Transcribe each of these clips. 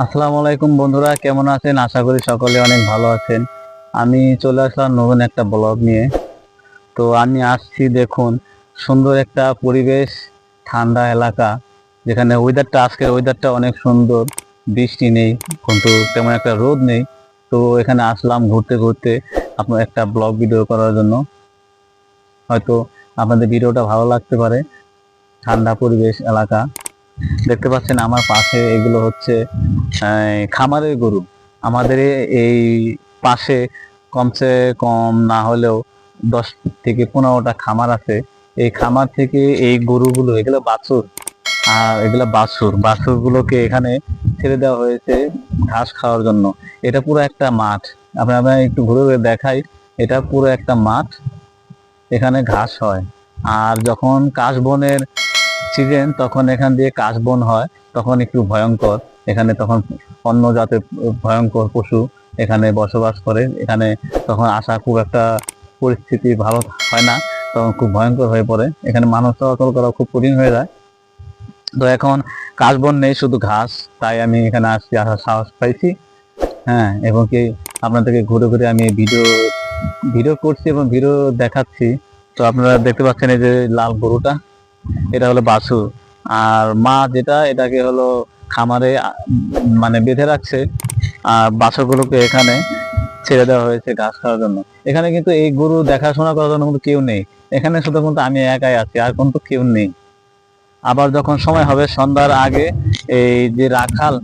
আসসালামু আলাইকুম বন্ধুরা, কেমন আছেন? আশা করি সকলে অনেক ভালো আছেন। আমি চলে আসলাম নতুন একটা ব্লগ নিয়ে। তো আমি আসছি, দেখুন, সুন্দর একটা পরিবেশ, ঠান্ডা এলাকা, যেখানে আজকের ওয়েদারটা অনেক সুন্দর। বৃষ্টি নেই, কিন্তু তেমন একটা রোদ নেই। তো এখানে আসলাম ঘুরতে ঘুরতে আপনার একটা ব্লগ ভিডিও করার জন্য। হয়তো আপনাদের ভিডিওটা ভালো লাগতে পারে। ঠান্ডা পরিবেশ এলাকা, দেখতে পাচ্ছেন আমার পাশে, এগুলো হচ্ছে খামারের গরু। আমাদের এই পাশে কমসে কম না হলেও 10 থেকে 15টা খামার আছে। এই খামার থেকে এই গরুগুলো, এগুলো বাছুর, আর এগুলো বাছুর গুলোকে এখানে ছেড়ে দেওয়া হয়েছে ঘাস খাওয়ার জন্য। এটা পুরো একটা মাঠ। আপনারা একটু ঘুরে ঘুরে দেখাই, এটা পুরো একটা মাঠ, এখানে ঘাস হয়। আর যখন কাশবনের সিজন, তখন এখান দিয়ে কাশবন হয়, তখন একটু ভয়ঙ্কর। এখানে তখন অন্য জাতের ভয়ঙ্কর পশু এখানে বসবাস করে। এখানে তখন আসা খুব একটা পরিস্থিতি ভালো হয় না, তখন খুব ভয়ঙ্কর হয়ে পড়ে। এখানে মানুষ চলাচল করা খুব কঠিন হয়ে যায়। তো এখন কাশবন নেই, শুধু ঘাস। তাই আমি এখানে আসছি, আসার সাহস পাইছি। হ্যাঁ, এবং কি আপনাদেরকে ঘুরে ঘুরে আমি ভিডিও ভিডিও করছি এবং ভিডিও দেখাচ্ছি। তো আপনারা দেখতে পাচ্ছেন, এই যে লাল গরুটা, এটা হলো বাছুর। আর মা যেটা, এটাকে হলো খামারে মানে বেঁধে রাখছে। আর বাছুরগুলোকে এখানে ছেড়ে দেওয়া হয়েছে ঘাস খাওয়ার জন্য। এখানে কিন্তু এই গরু দেখাশোনা করার জন্য কিন্তু কেউ নেই। এখানে শুধু কিন্তু আমি একাই আছি, আর কিন্তু কেউ নেই। আবার যখন সময় হবে সন্ধ্যার আগে, এই যে রাখাল,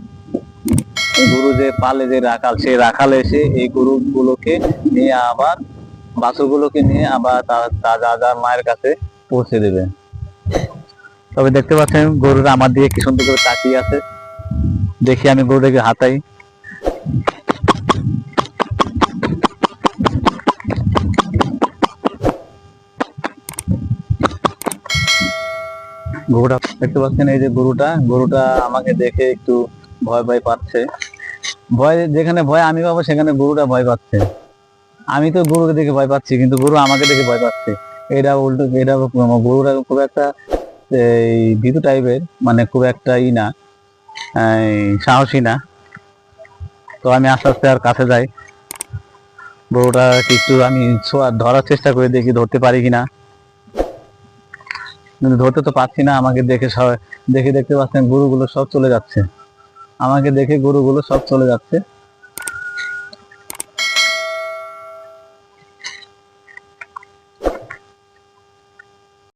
গরু যে পালে, যে রাখাল, সেই রাখাল এসে এই গরুগুলোকে নিয়ে আবার, বাছুরগুলোকে নিয়ে আবার তার যার মায়ের কাছে পৌঁছে দেবে। তবে দেখতে পাচ্ছেন গরুটা আমার দিকে কি সুন্দর করে তাকিয়ে আছে। দেখি আমি গরুটাকে হাতাই। গরুটা দেখতে পাচ্ছেন, এই যে গরুটা আমাকে দেখে একটু ভয় ভয় পাচ্ছে। ভয়, যেখানে ভয় আমি পাবো, সেখানে গরুটা ভয় পাচ্ছে। আমি তো গরুকে দেখে ভয় পাচ্ছি, কিন্তু গরু আমাকে দেখে ভয় পাচ্ছে। এটা উল্টো, এটা গরুটা খুব একটা এই ভীতু টাইপের, মানে খুব একটা না, সাহসী না। তো আমি আস্তে আস্তে আর কাছে যাই, গরুটা একটু আমি ধরার চেষ্টা করে দেখি ধরতে পারি কিনা, কিন্তু ধরতে তো পারছি না। আমাকে দেখে দেখে দেখতে পাচ্ছেন গরুগুলো সব চলে যাচ্ছে, আমাকে দেখে গরুগুলো সব চলে যাচ্ছে।